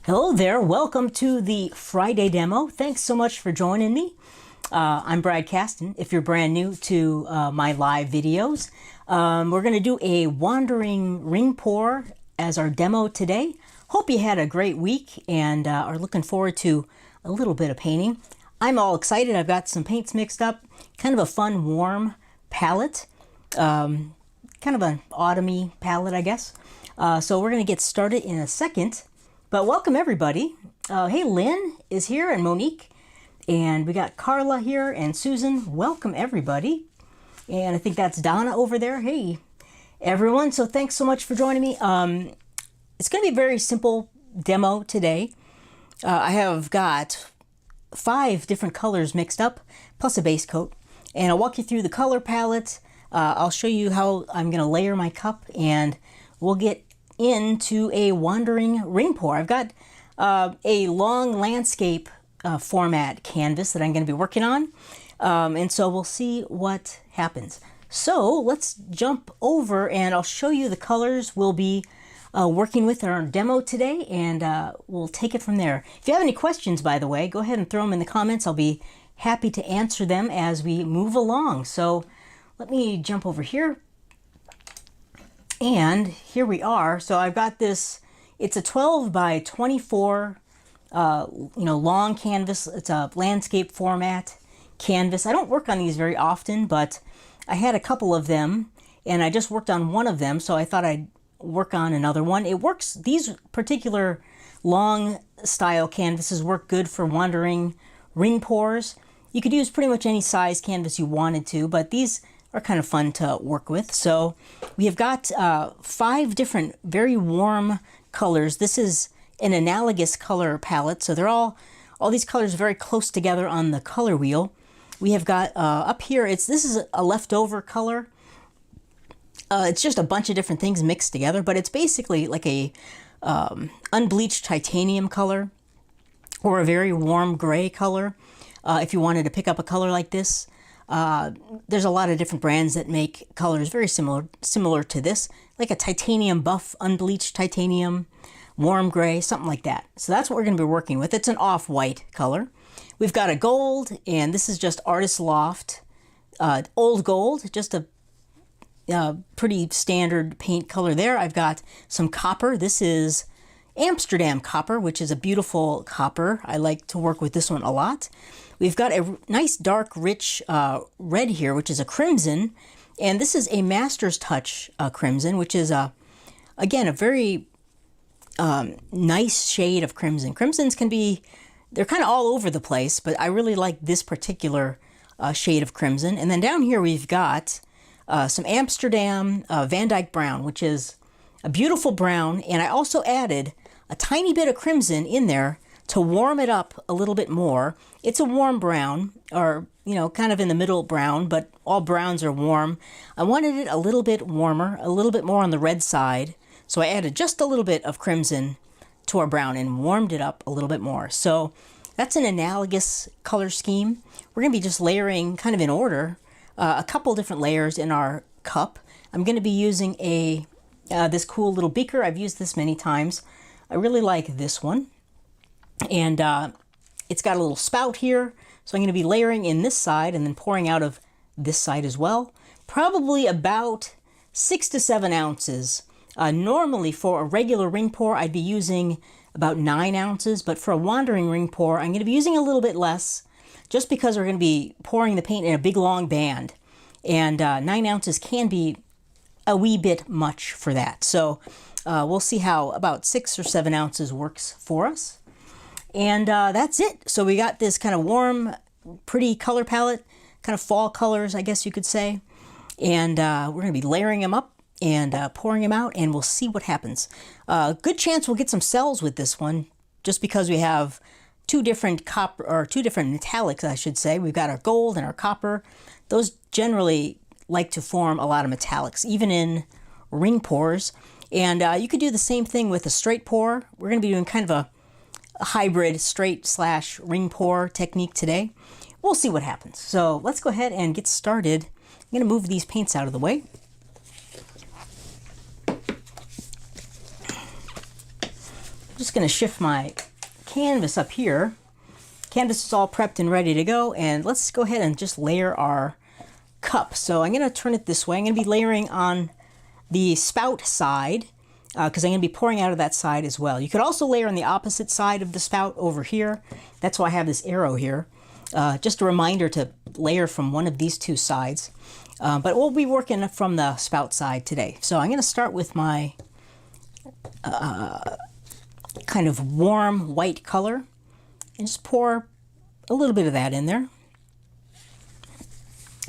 Hello there, welcome to the Friday demo. Thanks so much for joining me. I'm Brad Caston. If you're brand new to my live videos, we're going to do a wandering ring pour as our demo today. Hope you had a great week and are looking forward to a little bit of painting. I'm all excited. I've got some paints mixed up, kind of a fun warm palette, kind of an autumny palette, I guess. So we're going to get started in a second. But welcome everybody. Hey, Lynn is here and Monique. And we got Carla here and Susan. Welcome everybody. And I think that's Donna over there. Hey, everyone. So thanks so much for joining me. It's going to be a very simple demo today. I have got 5 different colors mixed up, plus a base coat. And I'll walk you through the color palette. I'll show you how I'm going to layer my cup, and we'll get into a wandering ring pour. I've got a long landscape format canvas that I'm going to be working on, and so we'll see what happens. So let's jump over and I'll show you the colors we'll be working with in our demo today, and we'll take it from there. If you have any questions, by the way, go ahead and throw them in the comments. I'll be happy to answer them as we move along. So let me jump over here. And here we are. So I've got this, it's a 12 by 24, long canvas. It's a landscape format canvas. I don't work on these very often, but I had a couple of them and I just worked on one of them. So I thought I'd work on another one. It works, these particular long style canvases work good for wandering ring pours. You could use pretty much any size canvas you wanted to, but these are kind of fun to work with. So we have got 5 different very warm colors. This is an analogous color palette, so they're all these colors very close together on the color wheel. We have got up here, this is a leftover color. It's just a bunch of different things mixed together, but it's basically like a unbleached titanium color or a very warm gray color. If you wanted to pick up a color like this, there's a lot of different brands that make colors very similar to this, like a titanium buff, unbleached titanium, warm gray, something like that. So that's what we're going to be working with. It's an off-white color. We've got a gold, and this is just Artist Loft old gold, just a pretty standard paint color there. I've got some copper. This is Amsterdam copper, which is a beautiful copper. I like to work with this one a lot. We've got a nice dark rich red here, which is a crimson, and this is a Master's Touch crimson, which is again a very nice shade of crimson. Crimsons can be, they're kind of all over the place, but I really like this particular shade of crimson. And then down here we've got some Amsterdam Van Dyke brown, which is a beautiful brown, and I also added a tiny bit of crimson in there to warm it up a little bit more. It's a warm brown, or kind of in the middle brown, but all browns are warm. I wanted it a little bit warmer, a little bit more on the red side, so I added just a little bit of crimson to our brown and warmed it up a little bit more. So that's an analogous color scheme. We're going to be just layering kind of in order a couple different layers in our cup. I'm going to be using this cool little beaker. I've used this many times. I really like this one. And it's got a little spout here, so I'm going to be layering in this side and then pouring out of this side as well. Probably about 6 to 7 ounces. Normally for a regular ring pour, I'd be using about 9 ounces, but for a wandering ring pour, I'm going to be using a little bit less, just because we're going to be pouring the paint in a big long band. And 9 ounces can be a wee bit much for that. So we'll see how about 6 or 7 ounces works for us. And that's it. So we got this kind of warm, pretty color palette, kind of fall colors, I guess you could say. And we're going to be layering them up and pouring them out, and we'll see what happens. Good chance we'll get some cells with this one, just because we have 2 different copper, or 2 different metallics, I should say. We've got our gold and our copper. Those generally like to form a lot of metallics, even in ring pours. And you could do the same thing with a straight pour. We're going to be doing kind of a hybrid straight / ring pour technique today. We'll see what happens. So let's go ahead and get started. I'm going to move these paints out of the way. I'm just going to shift my canvas up here. Canvas is all prepped and ready to go, and let's go ahead and just layer our cup. So I'm going to turn it this way. I'm going to be layering on the spout side because I'm going to be pouring out of that side as well. You could also layer on the opposite side of the spout over here. That's why I have this arrow here. Just a reminder to layer from one of these two sides. But we'll be working from the spout side today. So I'm going to start with my kind of warm white color and just pour a little bit of that in there.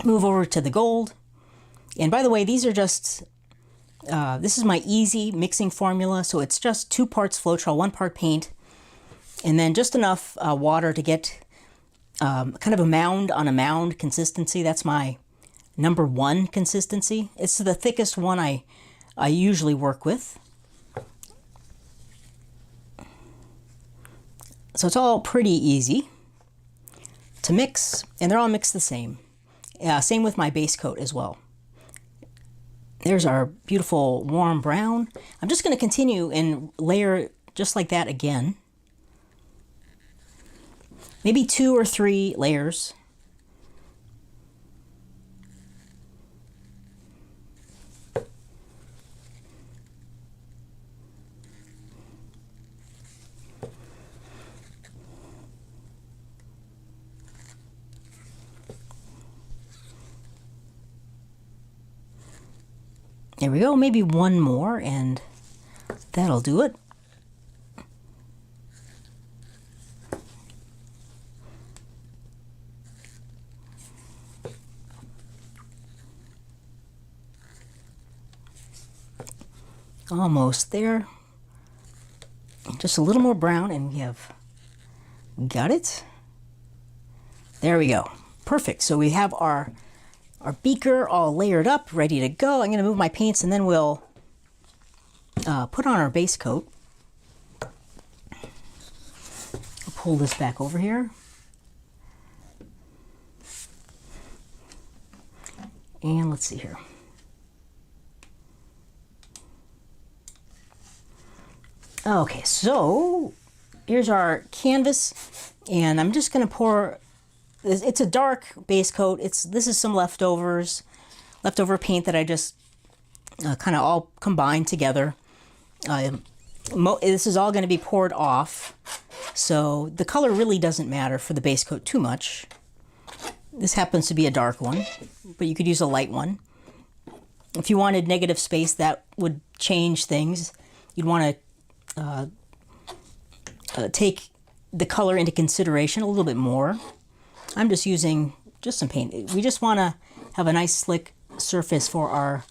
Move over to the gold. And by the way, these are just, this is my easy mixing formula. So it's just 2 parts Floetrol, 1 part paint, and then just enough water to get kind of a mound on a mound consistency. That's my number 1 consistency. It's the thickest one I usually work with. So it's all pretty easy to mix, and they're all mixed the same. Same with my base coat as well. There's our beautiful warm brown. I'm just going to continue and layer just like that again. Maybe 2 or 3 layers. There we go, maybe 1 more, and that'll do it. Almost there. Just a little more brown, and we have got it. There we go. Perfect. So we have our beaker all layered up, ready to go. I'm going to move my paints, and then we'll put on our base coat. I'll pull this back over here. And let's see here. Okay, so here's our canvas, and I'm just going to pour. It's a dark base coat. This is some leftover paint that I just kind of all combined together. This is all going to be poured off, so the color really doesn't matter for the base coat too much. This happens to be a dark one, but you could use a light one. If you wanted negative space, that would change things. You'd want to take the color into consideration a little bit more. I'm just using just some paint. We just want to have a nice slick surface for our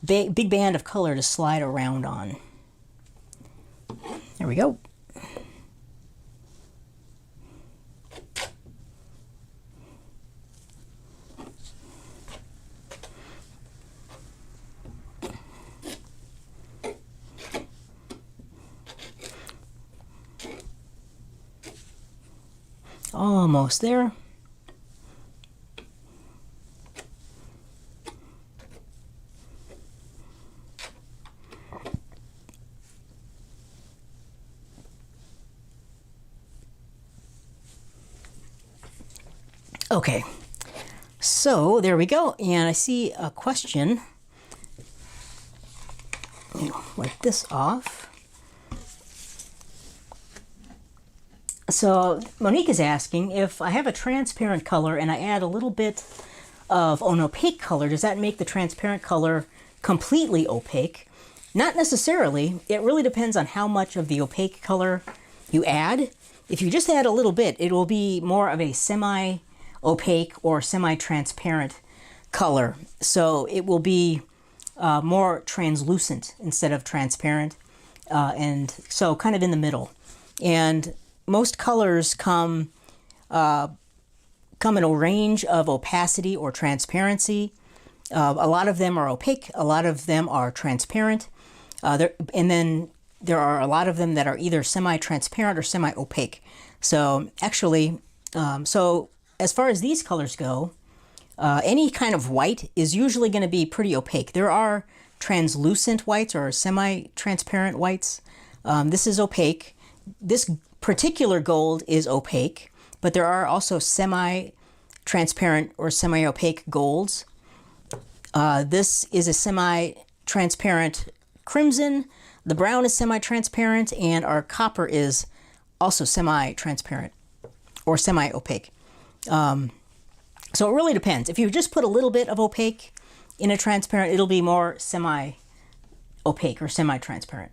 big band of color to slide around on. There we go. Almost there. Okay, so there we go, and I see a question. Wipe this off. So Monique is asking, if I have a transparent color and I add a little bit of an opaque color, does that make the transparent color completely opaque? Not necessarily. It really depends on how much of the opaque color you add. If you just add a little bit, it will be more of a semi-opaque or semi-transparent color. So it will be more translucent instead of transparent, and so kind of in the middle. And most colors come in a range of opacity or transparency. A lot of them are opaque, a lot of them are transparent, and then there are a lot of them that are either semi-transparent or semi-opaque. So actually, so as far as these colors go, any kind of white is usually going to be pretty opaque. There are translucent whites or semi-transparent whites. This is opaque. this particular gold is opaque, but there are also semi-transparent or semi-opaque golds. This is a semi-transparent crimson, the brown is semi-transparent, and our copper is also semi-transparent or semi-opaque. So it really depends. If you just put a little bit of opaque in a transparent, it'll be more semi-opaque or semi-transparent.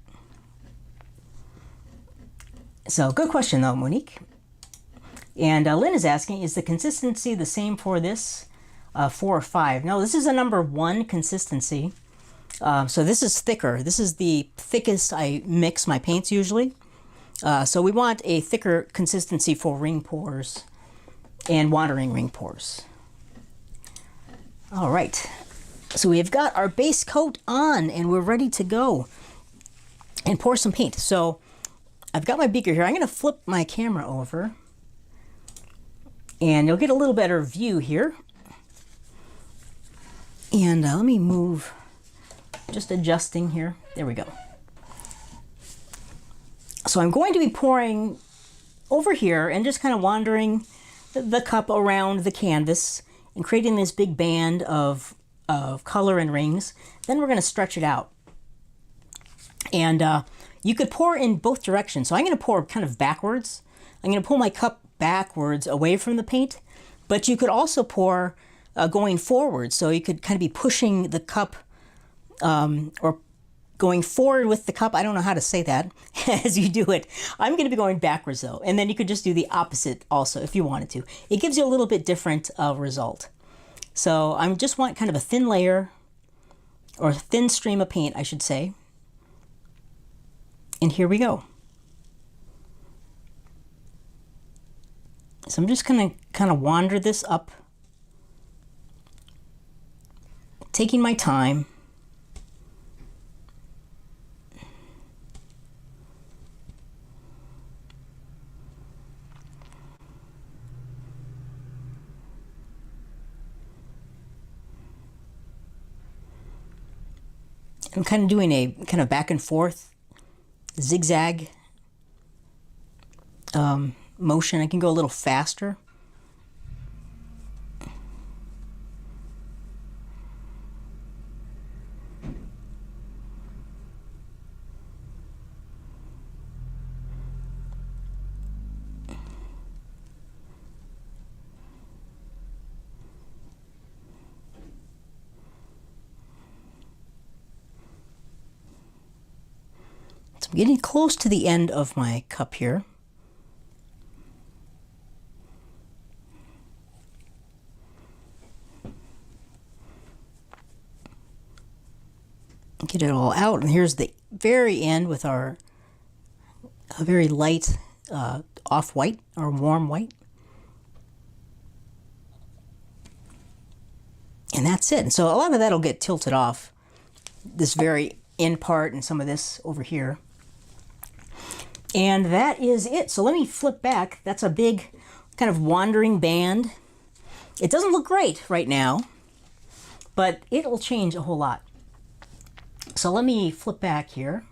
So good question though, Monique. And Lynn is asking, is the consistency the same for this 4 or 5? No, this is a number 1 consistency. So this is thicker. This is the thickest I mix my paints usually. So we want a thicker consistency for ring pours and wandering ring pours. All right, so we've got our base coat on and we're ready to go and pour some paint. So I've got my beaker here. I'm going to flip my camera over and you'll get a little better view here. And let me move, just adjusting here. There we go. So I'm going to be pouring over here and just kind of wandering the cup around the canvas and creating this big band of color and rings. Then we're going to stretch it out. And you could pour in both directions. So I'm going to pour kind of backwards. I'm going to pull my cup backwards away from the paint, but you could also pour going forward. So you could kind of be pushing the cup or going forward with the cup. I don't know how to say that as you do it. I'm going to be going backwards though. And then you could just do the opposite also if you wanted to. It gives you a little bit different result. So I just want kind of a thin layer or a thin stream of paint, I should say. And here we go. So I'm just going to kind of wander this up, taking my time. I'm kind of doing a kind of back and forth zigzag motion. I can go a little faster. I'm getting close to the end of my cup here. Get it all out, and here's the very end with our very light off-white or warm white. And that's it. And so a lot of that will get tilted off, this very end part and some of this over here. And that is it. So let me flip back. That's a big kind of wandering band. It doesn't look great right now, but it'll change a whole lot. So let me flip back here.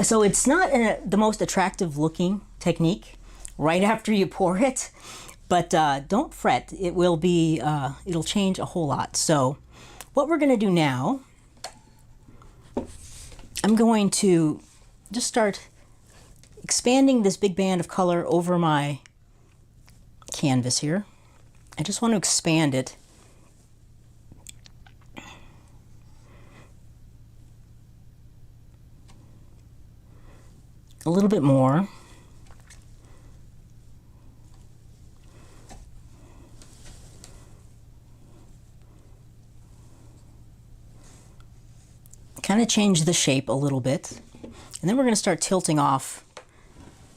So it's not the most attractive looking technique right after you pour it, but don't fret. It will be, it'll change a whole lot. So what we're going to do now, I'm going to just start expanding this big band of color over my canvas here. I just want to expand it. A little bit more. Kind of change the shape a little bit. And then we're going to start tilting off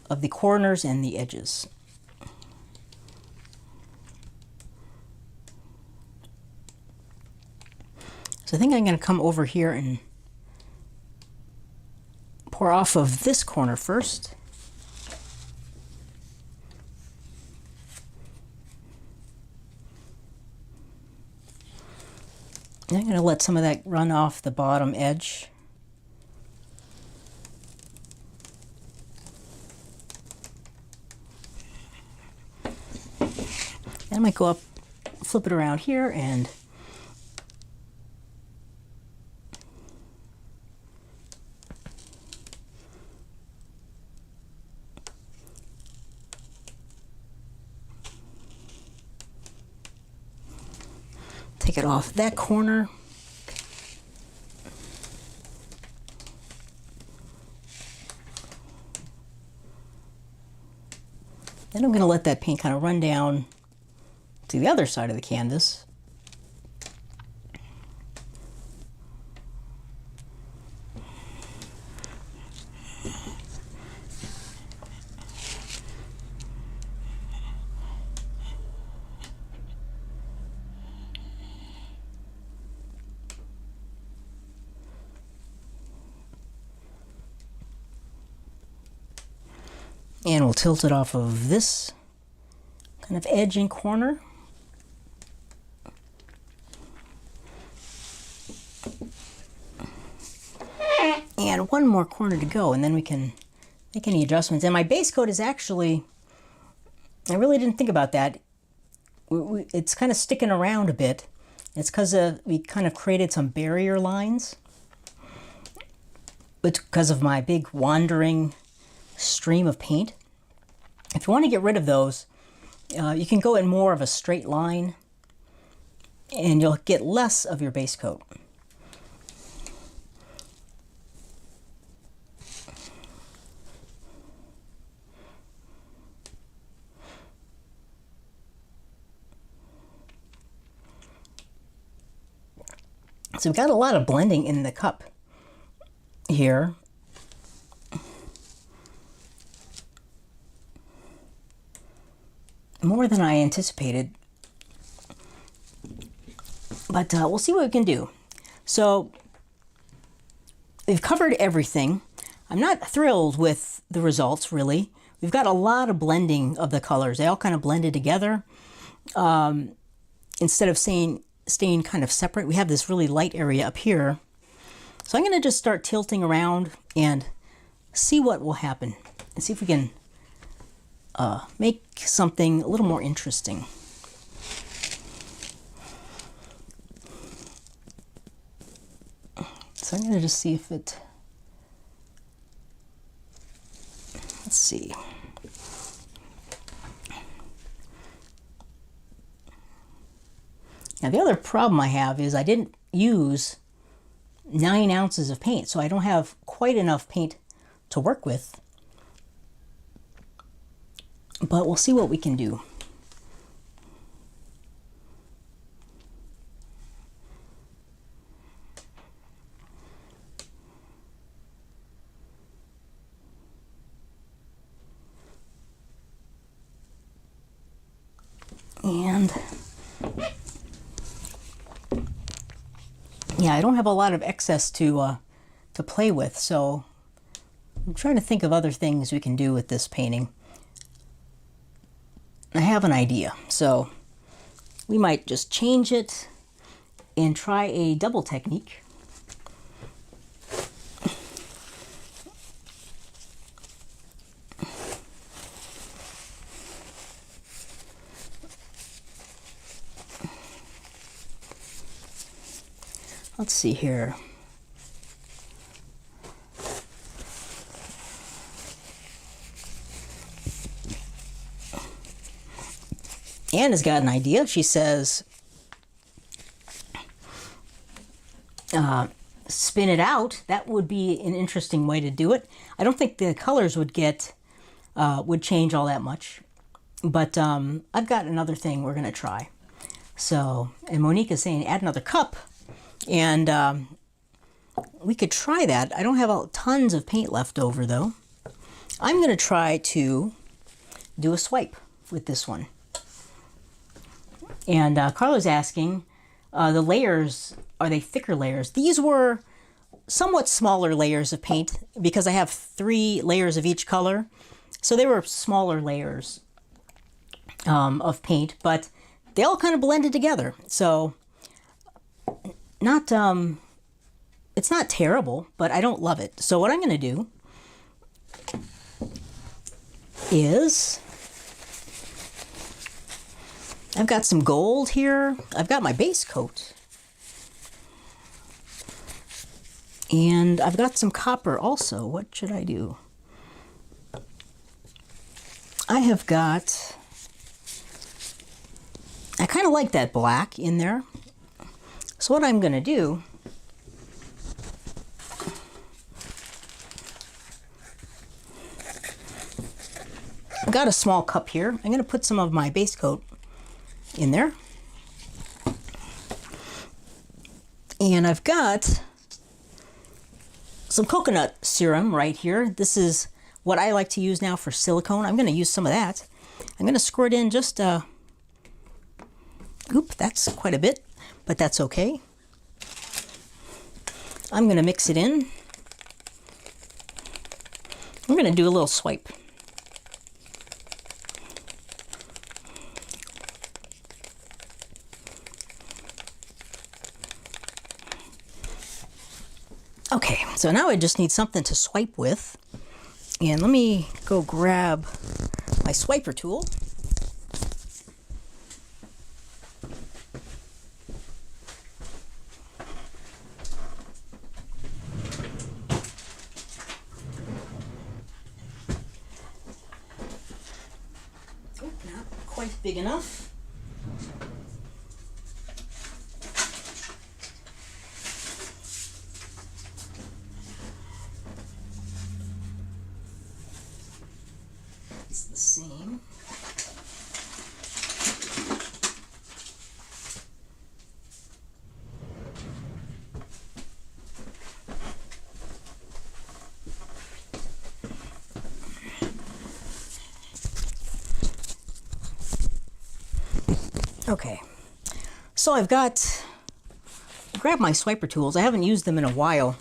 of the corners and the edges. So I think I'm going to come over here and pour off of this corner first. And I'm going to let some of that run off the bottom edge. I might go up, flip it around here, and take it off that corner. Then I'm going to let that paint kind of run down to the other side of the canvas. And we'll tilt it off of this kind of edge and corner. And one more corner to go, and then we can make any adjustments. And my base coat is actually, I really didn't think about that. It's kind of sticking around a bit. It's because we kind of created some barrier lines. It's because of my big wandering stream of paint. If you want to get rid of those, you can go in more of a straight line and you'll get less of your base coat. So we've got a lot of blending in the cup here. More than I anticipated. But we'll see what we can do. So we've covered everything. I'm not thrilled with the results, really. We've got a lot of blending of the colors. They all kind of blended together. Instead of staying kind of separate, we have this really light area up here. So I'm going to just start tilting around and see what will happen. And see if we can make something a little more interesting. So I'm going to just see if it, let's see. Now the other problem I have is I didn't use 9 ounces of paint, so I don't have quite enough paint to work with. But we'll see what we can do. And yeah, I don't have a lot of excess to play with, so I'm trying to think of other things we can do with this painting. I have an idea, so we might just change it and try a double technique. Let's see here. Anna's got an idea. She says, spin it out. That would be an interesting way to do it. I don't think the colors would change all that much. But I've got another thing we're going to try. So, and Monique is saying add another cup. And we could try that. I don't have tons of paint left over, though. I'm going to try to do a swipe with this one. And Carla's asking, the layers, are they thicker layers? These were somewhat smaller layers of paint because I have 3 layers of each color. So they were smaller layers of paint, but they all kind of blended together. So it's not terrible, but I don't love it. So what I'm going to do is I've got some gold here. I've got my base coat. And I've got some copper also. What should I do? I have got, I kind of like that black in there. So what I'm going to do, I've got a small cup here. I'm going to put some of my base coat in there. And I've got some coconut serum right here. This is what I like to use now for silicone. I'm going to use some of that. I'm going to squirt in just oop, that's quite a bit, but that's okay. I'm going to mix it in. We're going to do a little swipe. Okay, so now I just need something to swipe with. And let me go grab my swiper tool. Oh, not quite big enough. It's the same. Okay, so I've grabbed my swiper tools. I haven't used them in a while.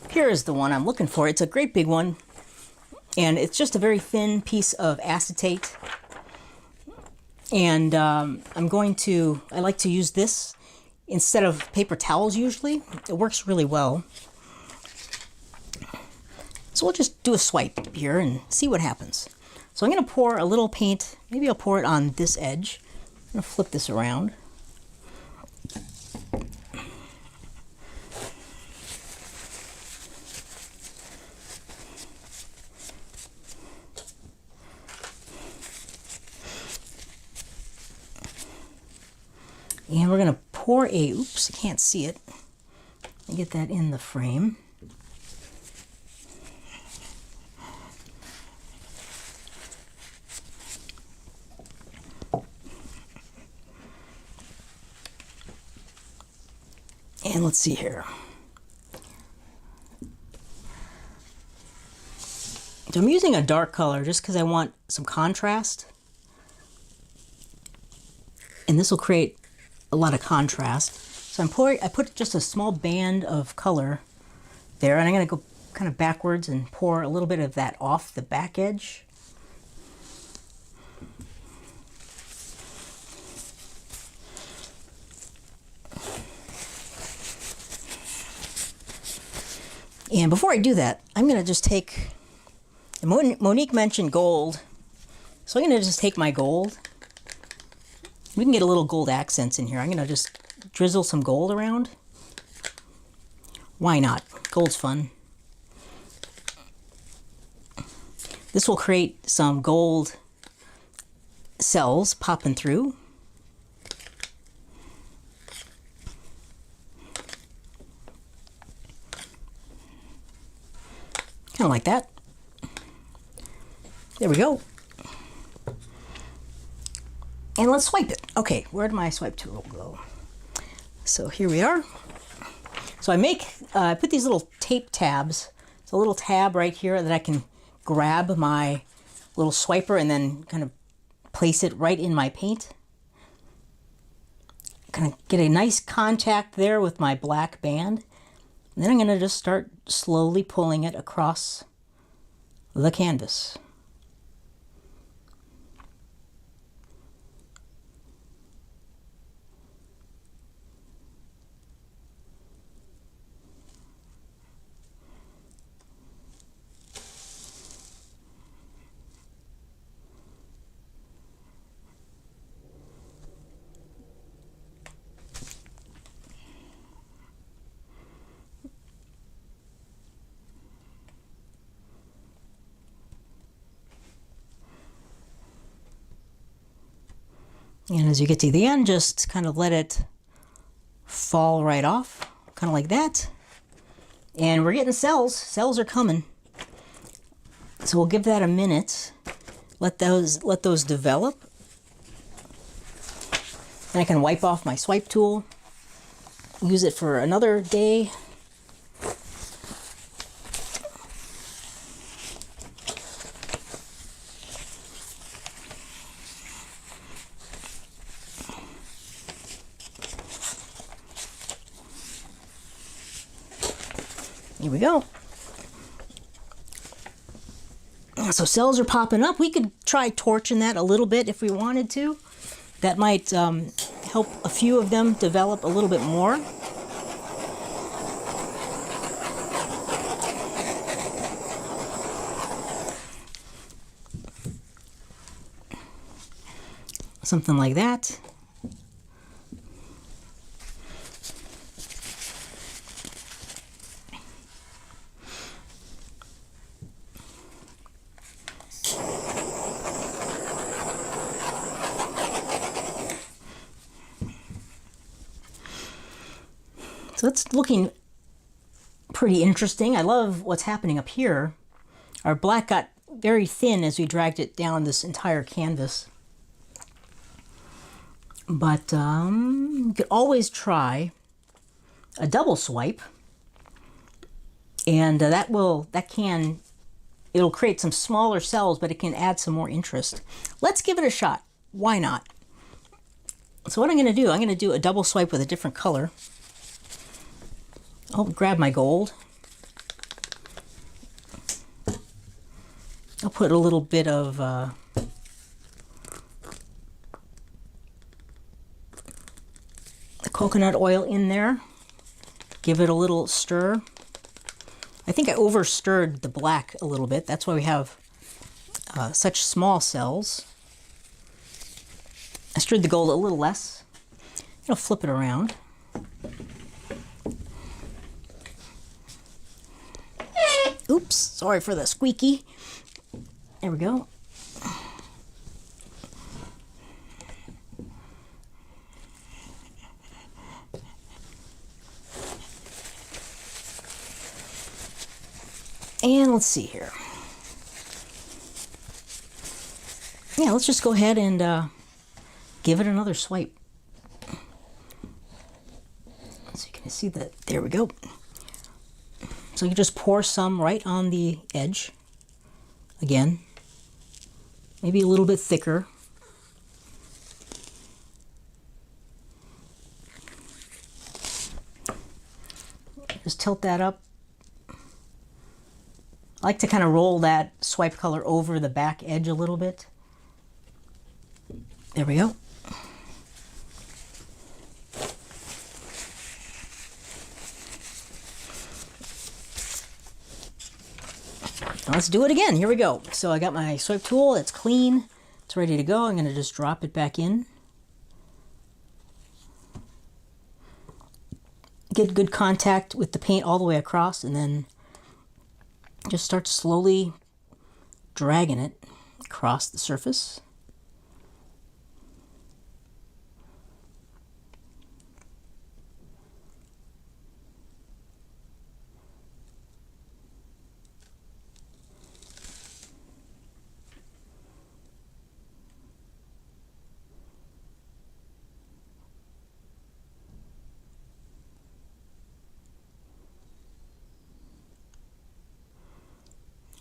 Here is the one I'm looking for. It's a great big one. And it's just a very thin piece of acetate. And I like to use this instead of paper towels usually. It works really well. So we'll just do a swipe here and see what happens. So I'm going to pour a little paint. Maybe I'll pour it on this edge. I'm going to flip this around. And we're going to pour oops, you can't see it. I get that in the frame. And let's see here. So I'm using a dark color just because I want some contrast. And this will create a lot of contrast. So I put just a small band of color there, and I'm going to go kind of backwards and pour a little bit of that off the back edge. And before I do that, I'm going to just take, Monique mentioned gold, so I'm going to just take my gold. We can get a little gold accents in here. I'm going to just drizzle some gold around. Why not? Gold's fun. This will create some gold cells popping through. Kind of like that. There we go. And let's swipe it. Okay, where did my swipe tool go? So here we are. So I put these little tape tabs. It's a little tab right here that I can grab my little swiper and then kind of place it right in my paint. Kind of get a nice contact there with my black band. And then I'm going to just start slowly pulling it across the canvas. And as you get to the end, just kind of let it fall right off, kind of like that. And we're getting cells. Cells are coming. So we'll give that a minute. Let those develop. And I can wipe off my swipe tool. Use it for another day. Here we go. So cells are popping up. We could try torching that a little bit if we wanted to. That might help a few of them develop a little bit more. Something like that. So it's looking pretty interesting. I love what's happening up here. Our black got very thin as we dragged it down this entire canvas. But you could always try a double swipe, and it'll create some smaller cells, but it can add some more interest. Let's give it a shot. Why not? So what I'm going to do a double swipe with a different color. I'll grab my gold. I'll put a little bit of coconut oil in there. Give it a little stir. I think I over stirred the black a little bit. That's why we have such small cells. I stirred the gold a little less. I'll flip it around. Oops, sorry for the squeaky. There we go. And let's see here. Yeah, let's just go ahead and give it another swipe. So you can see that, there we go. So you just pour some right on the edge. Again, maybe a little bit thicker. Just tilt that up. I like to kind of roll that swipe color over the back edge a little bit. There we go. Now let's do it again. Here we go. So I got my swipe tool. It's clean. It's ready to go. I'm going to just drop it back in. Get good contact with the paint all the way across, and then just start slowly dragging it across the surface.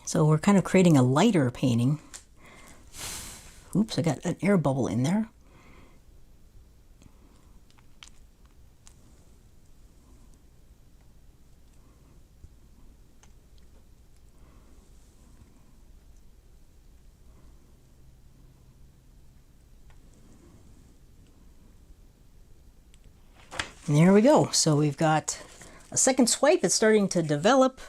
So we're kind of creating a lighter painting. Oops, I got an air bubble in there. And there we go. So we've got a second swipe. It's starting to develop.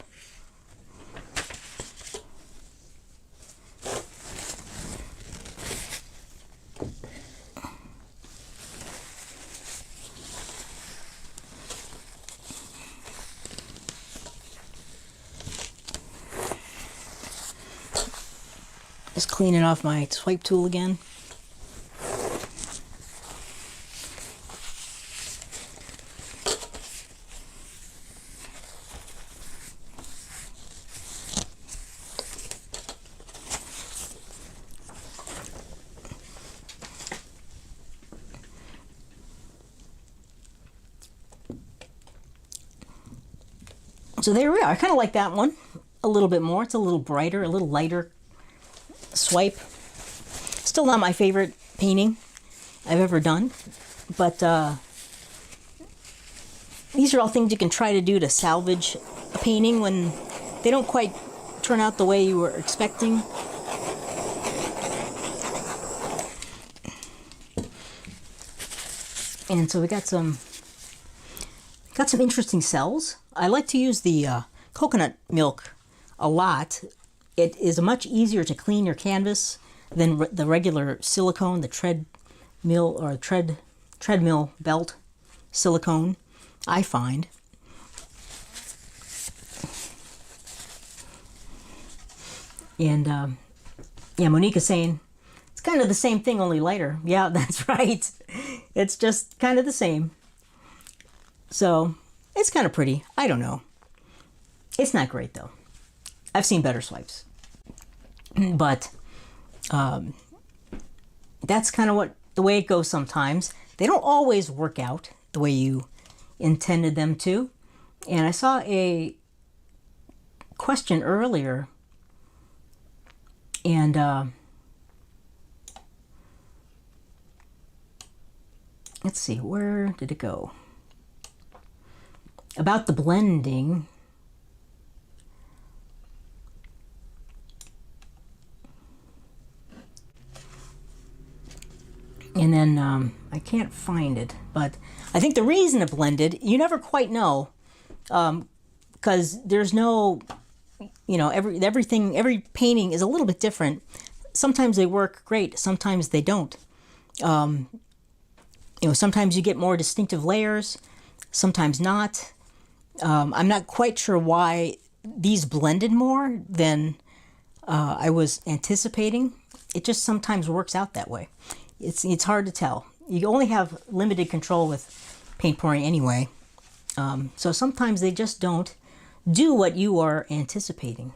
Just cleaning off my swipe tool again. So there we are. I kind of like that one a little bit more. It's a little brighter, a little lighter swipe. Still not my favorite painting I've ever done, but these are all things you can try to do to salvage a painting when they don't quite turn out the way you were expecting. And so we got some interesting cells. I like to use the coconut milk a lot. It is much easier to clean your canvas than the regular silicone, the treadmill belt silicone, I find. And yeah, Monique is saying it's kind of the same thing, only lighter. Yeah, that's right. It's just kind of the same. So it's kind of pretty. I don't know. It's not great though. I've seen better swipes. But that's kind of the way it goes sometimes. They don't always work out the way you intended them to. And I saw a question earlier, and let's see, where did it go? About the blending. And then I can't find it, but I think the reason it blended, you never quite know, because there's no, every painting is a little bit different. Sometimes they work great, sometimes they don't. Sometimes you get more distinctive layers, sometimes not. I'm not quite sure why these blended more than I was anticipating. It just sometimes works out that way. It's hard to tell. You only have limited control with paint pouring anyway. So sometimes they just don't do what you are anticipating.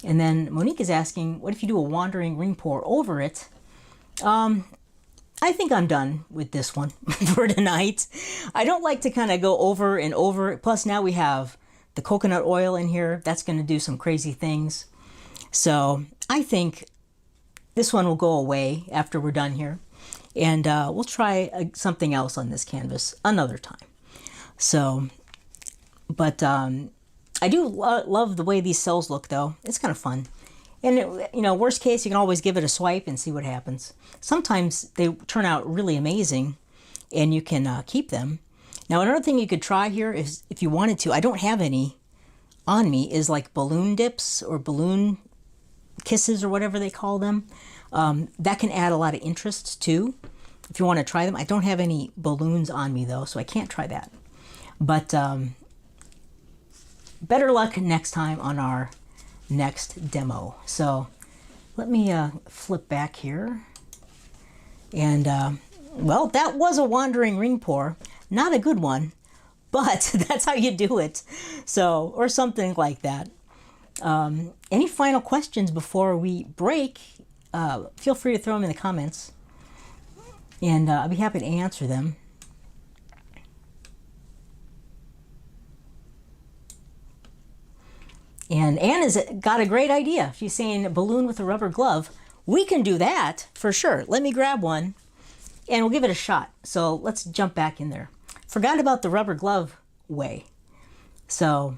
And then Monique is asking, what if you do a wandering ring pour over it? I think I'm done with this one for tonight. I don't like to kind of go over and over. Plus now we have the coconut oil in here. That's going to do some crazy things. So I think this one will go away after we're done here. And we'll try something else on this canvas another time. So, but I do love the way these cells look, though. It's kind of fun. And, worst case, you can always give it a swipe and see what happens. Sometimes they turn out really amazing, and you can keep them. Now, another thing you could try here is, if you wanted to, I don't have any on me, is like balloon dips or balloon kisses or whatever they call them. That can add a lot of interest, too, if you want to try them. I don't have any balloons on me, though, so I can't try that. But better luck next time on our next demo. So let me flip back here. And, well, that was a wandering ring pour. Not a good one, but that's how you do it. So, or something like that. Any final questions before we break? Feel free to throw them in the comments, and I'll be happy to answer them. And Anne has got a great idea. She's saying a balloon with a rubber glove. We can do that for sure. Let me grab one and we'll give it a shot. So let's jump back in there. Forgot about the rubber glove way. So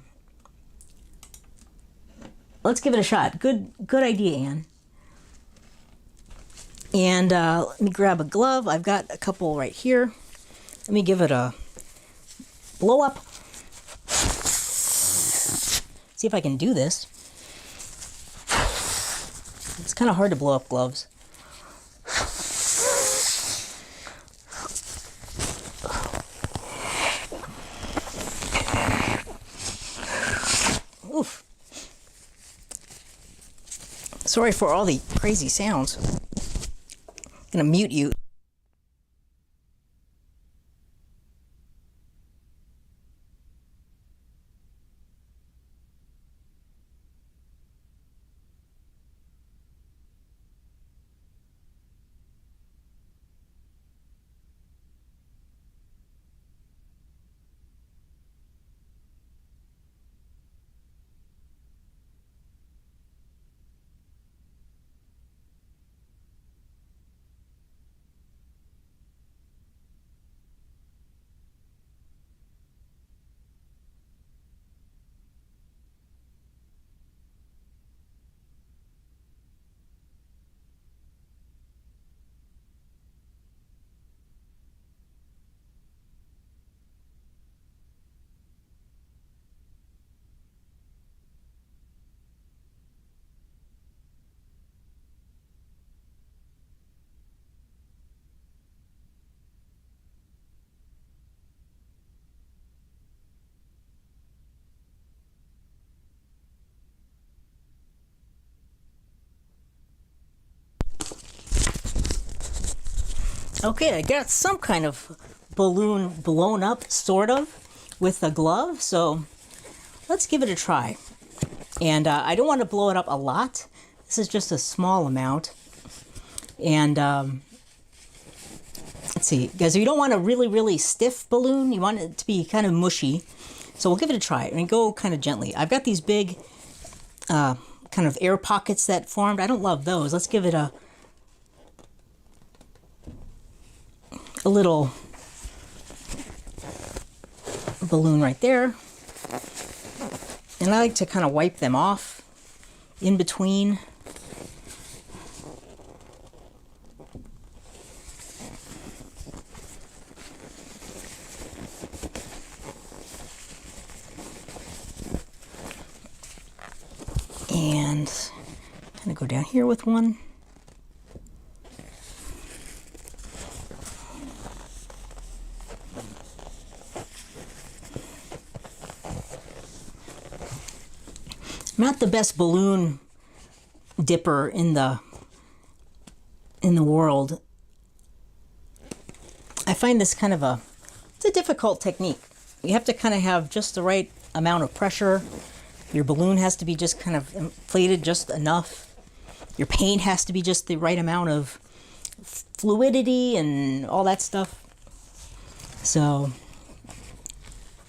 let's give it a shot. Good idea, Anne. And let me grab a glove. I've got a couple right here. Let me give it a blow up. See if I can do this. It's kind of hard to blow up gloves. Oof. Sorry for all the crazy sounds. I'm gonna mute you. Okay, I got some kind of balloon blown up, sort of, with a glove, so let's give it a try. And I don't want to blow it up a lot. This is just a small amount. And let's see, because you don't want a really, really stiff balloon. You want it to be kind of mushy. So we'll give it a try and go kind of gently. I've got these big kind of air pockets that formed. I don't love those. Let's give it a little balloon right there. And I like to kind of wipe them off in between. And kind of go down here with one. I'm not the best balloon dipper in the world. I find this kind of it's a difficult technique. You have to kind of have just the right amount of pressure. Your balloon has to be just kind of inflated just enough. Your paint has to be just the right amount of fluidity and all that stuff. So,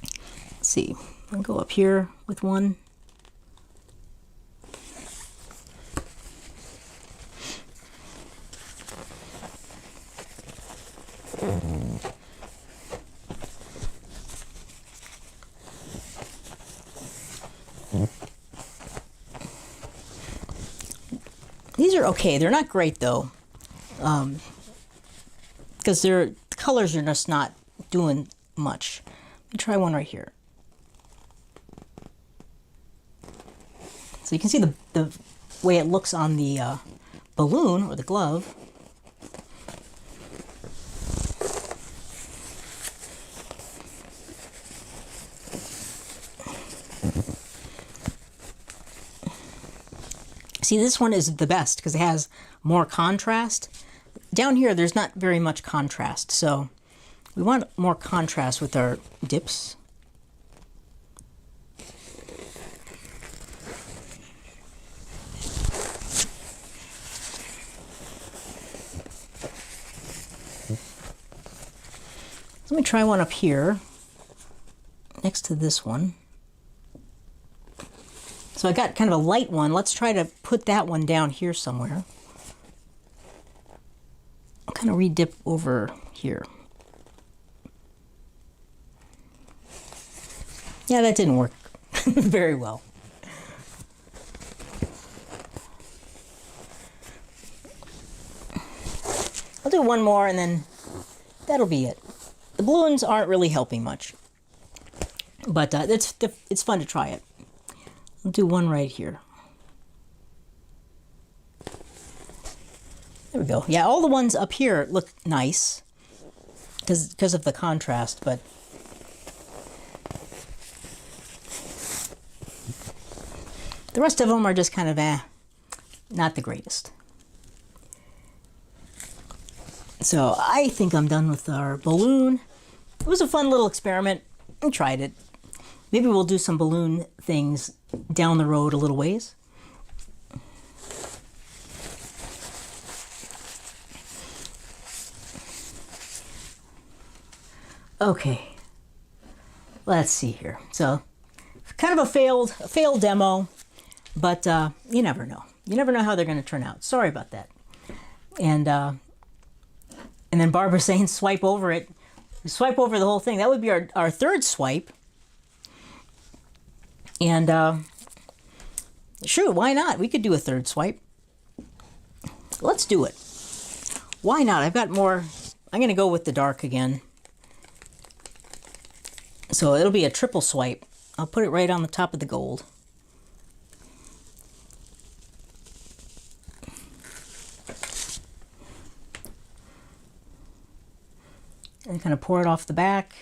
let's see. I'll go up here with one. These are okay. They're not great though, because the colors are just not doing much. Let me try one right here. So you can see the way it looks on the balloon or the glove. See, this one is the best because it has more contrast. Down here, there's not very much contrast, so we want more contrast with our dips. Let me try one up here next to this one. So I got kind of a light one. Let's try to put that one down here somewhere. I'll kind of re-dip over here. Yeah, that didn't work very well. I'll do one more and then that'll be it. The balloons aren't really helping much, but it's fun to try it. I'll do one right here. There we go. Yeah, all the ones up here look nice because of the contrast, but the rest of them are just kind of not the greatest. So I think I'm done with our balloon. It was a fun little experiment. I tried it. Maybe we'll do some balloon things down the road a little ways. Okay, let's see here. So, kind of a failed demo, but you never know. You never know how they're going to turn out. Sorry about that. And then Barbara's saying swipe over it. Swipe over the whole thing. That would be our third swipe. And sure, why not? We could do a third swipe. Let's do it. Why not? I've got more. I'm going to go with the dark again. So it'll be a triple swipe. I'll put it right on the top of the gold. And kind of pour it off the back.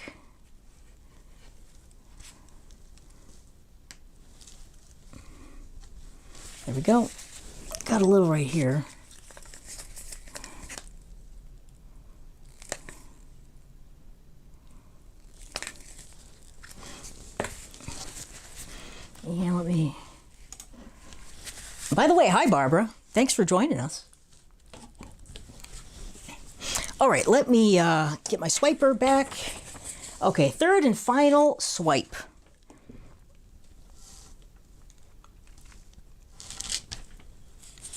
There we go. Got a little right here. By the way, hi Barbara. Thanks for joining us. All right, let me get my swiper back. Okay, third and final swipe.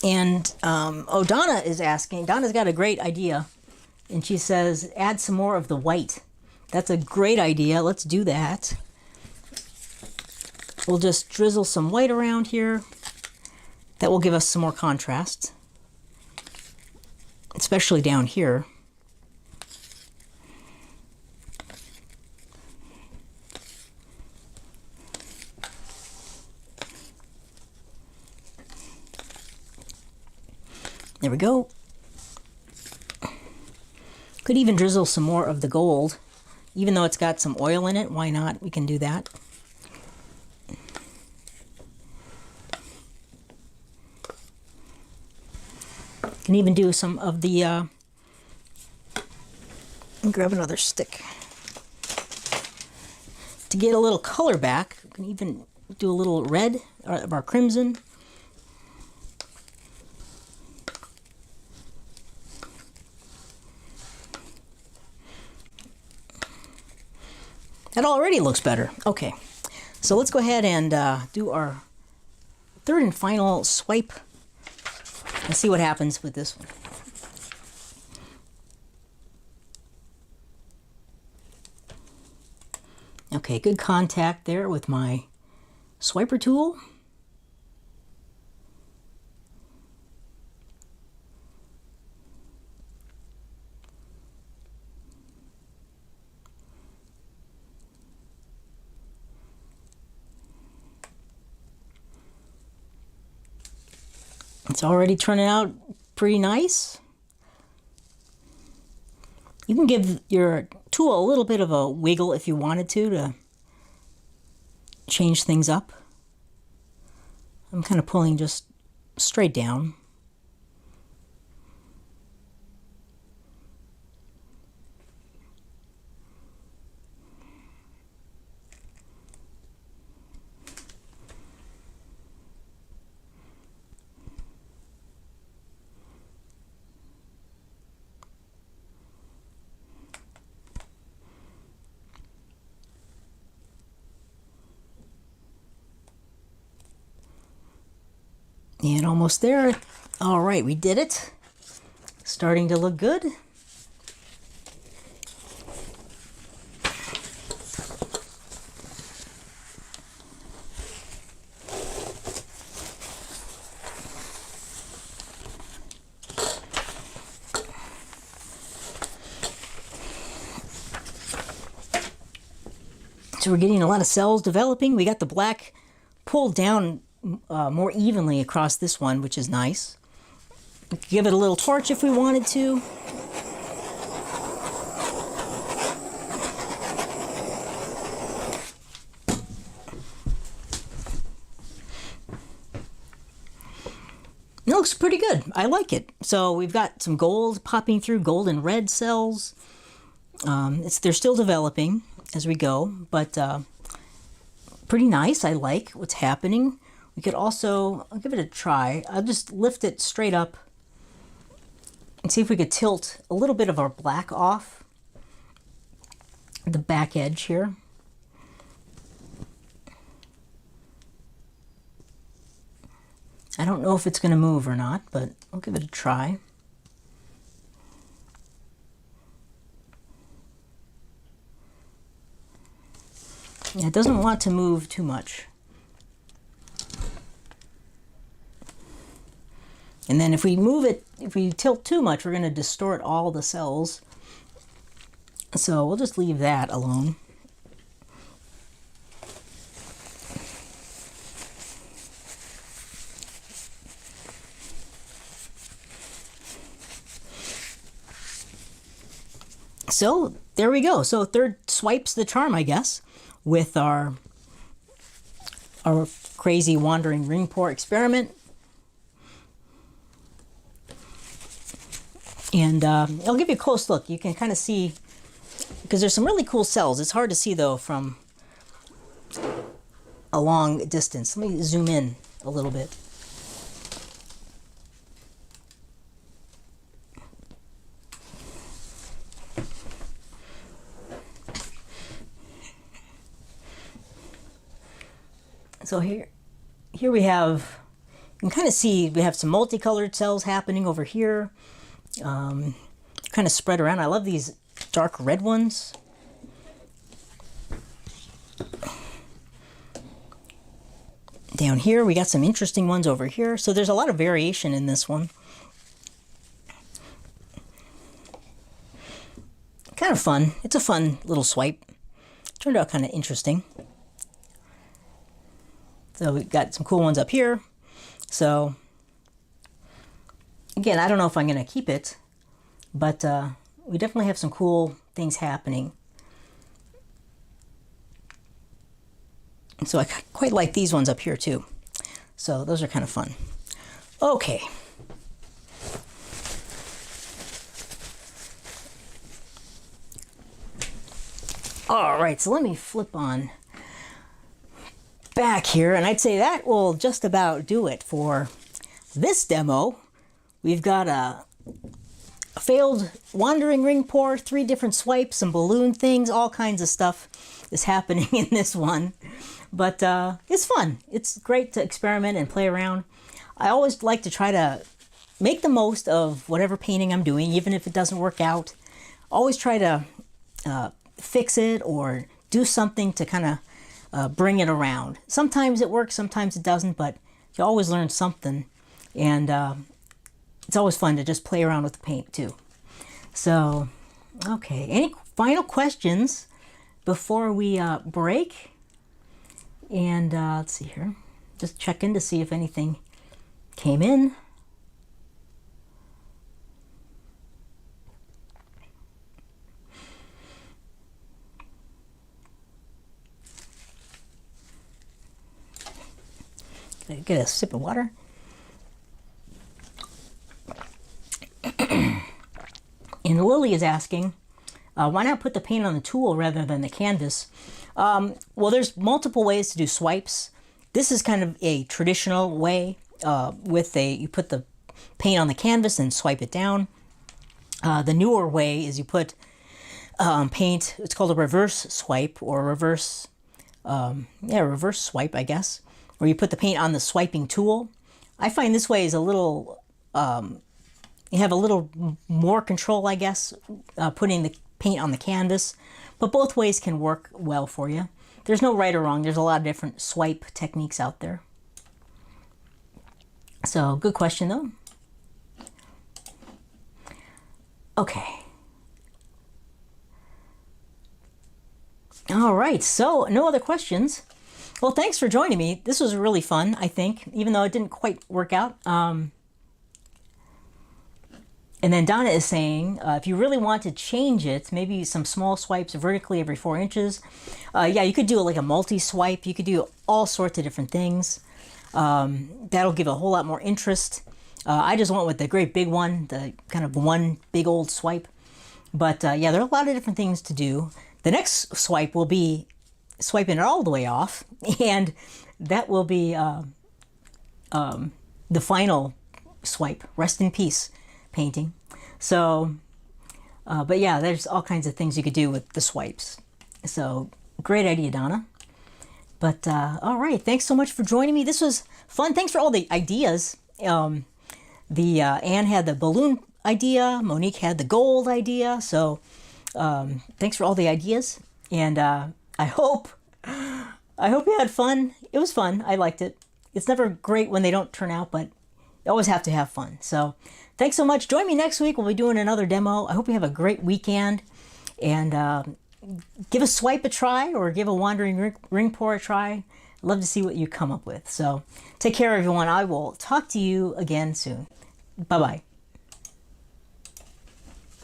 And oh, Donna is asking. Donna's got a great idea. And she says, add some more of the white. That's a great idea. Let's do that. We'll just drizzle some white around here. That will give us some more contrast, especially down here. There we go. Could even drizzle some more of the gold. Even though it's got some oil in it, why not? We can do that. Can even do some of the, grab another stick. To get a little color back, we can even do a little red of our crimson. That already looks better. Okay, so let's go ahead and do our third and final swipe and see what happens with this one. Okay, good contact there with my swiper tool. It's already turning out pretty nice. You can give your tool a little bit of a wiggle if you wanted to change things up. I'm kind of pulling just straight down. And almost there. All right, we did it. Starting to look good. So we're getting a lot of cells developing. We got the black pulled down more evenly across this one, which is nice. We could give it a little torch if we wanted to. It looks pretty good. I like it. So we've got some gold popping through, gold and red cells. They're still developing as we go, but pretty nice. I like what's happening. We could also, I'll give it a try. I'll just lift it straight up and see if we could tilt a little bit of our black off the back edge here. I don't know if it's going to move or not, but I'll give it a try. Yeah, it doesn't want to move too much. And then if we move it, if we tilt too much, we're going to distort all the cells. So we'll just leave that alone. So there we go. So third swipe's the charm, I guess, with our crazy wandering ring pour experiment. And I'll give you a close look. You can kind of see, because there's some really cool cells. It's hard to see, though, from a long distance. Let me zoom in a little bit. So here we have, you can kind of see we have some multicolored cells happening over here. Kind of spread around. I love these dark red ones. Down here we got some interesting ones over here. So there's a lot of variation in this one. Kind of fun. It's a fun little swipe. Turned out kind of interesting. So we've got some cool ones up here. So again, I don't know if I'm going to keep it, but we definitely have some cool things happening. So I quite like these ones up here too. So those are kind of fun. Okay. All right, so let me flip on back here, and I'd say that will just about do it for this demo. We've got a failed wandering ring pour, 3 different swipes, some balloon things, all kinds of stuff is happening in this one. But it's fun. It's great to experiment and play around. I always like to try to make the most of whatever painting I'm doing, even if it doesn't work out. Always try to fix it or do something to kind of bring it around. Sometimes it works, sometimes it doesn't, but you always learn something. And it's always fun to just play around with the paint too. So, okay, any final questions before we break? And let's see here, just check in to see if anything came in. Get a sip of water. And Lily is asking, why not put the paint on the tool rather than the canvas? Well, there's multiple ways to do swipes. This is kind of a traditional way you put the paint on the canvas and swipe it down. The newer way is you put paint, it's called a reverse swipe or reverse swipe, I guess, where you put the paint on the swiping tool. I find this way is a little, you have a little more control, I guess, putting the paint on the canvas, but both ways can work well for you. There's no right or wrong. There's a lot of different swipe techniques out there. So, good question though. Okay. All right, so no other questions. Well, thanks for joining me. This was really fun, I think, even though it didn't quite work out. And then Donna is saying, if you really want to change it, maybe some small swipes vertically every 4 inches. Yeah, you could do like a multi-swipe. You could do all sorts of different things. That'll give a whole lot more interest. I just went with the great big one, the kind of one big old swipe. But yeah, there are a lot of different things to do. The next swipe will be swiping it all the way off. And that will be the final swipe, rest in peace painting. So, but yeah, there's all kinds of things you could do with the swipes. So, great idea, Donna. But all right, thanks so much for joining me. This was fun. Thanks for all the ideas. Anne had the balloon idea. Monique had the gold idea. So, thanks for all the ideas. And I hope you had fun. It was fun. I liked it. It's never great when they don't turn out, but you always have to have fun. So thanks so much. Join me next week. We'll be doing another demo. I hope you have a great weekend. And give a swipe a try or give a wandering ring pour a try. I'd love to see what you come up with. So take care, everyone. I will talk to you again soon. Bye-bye.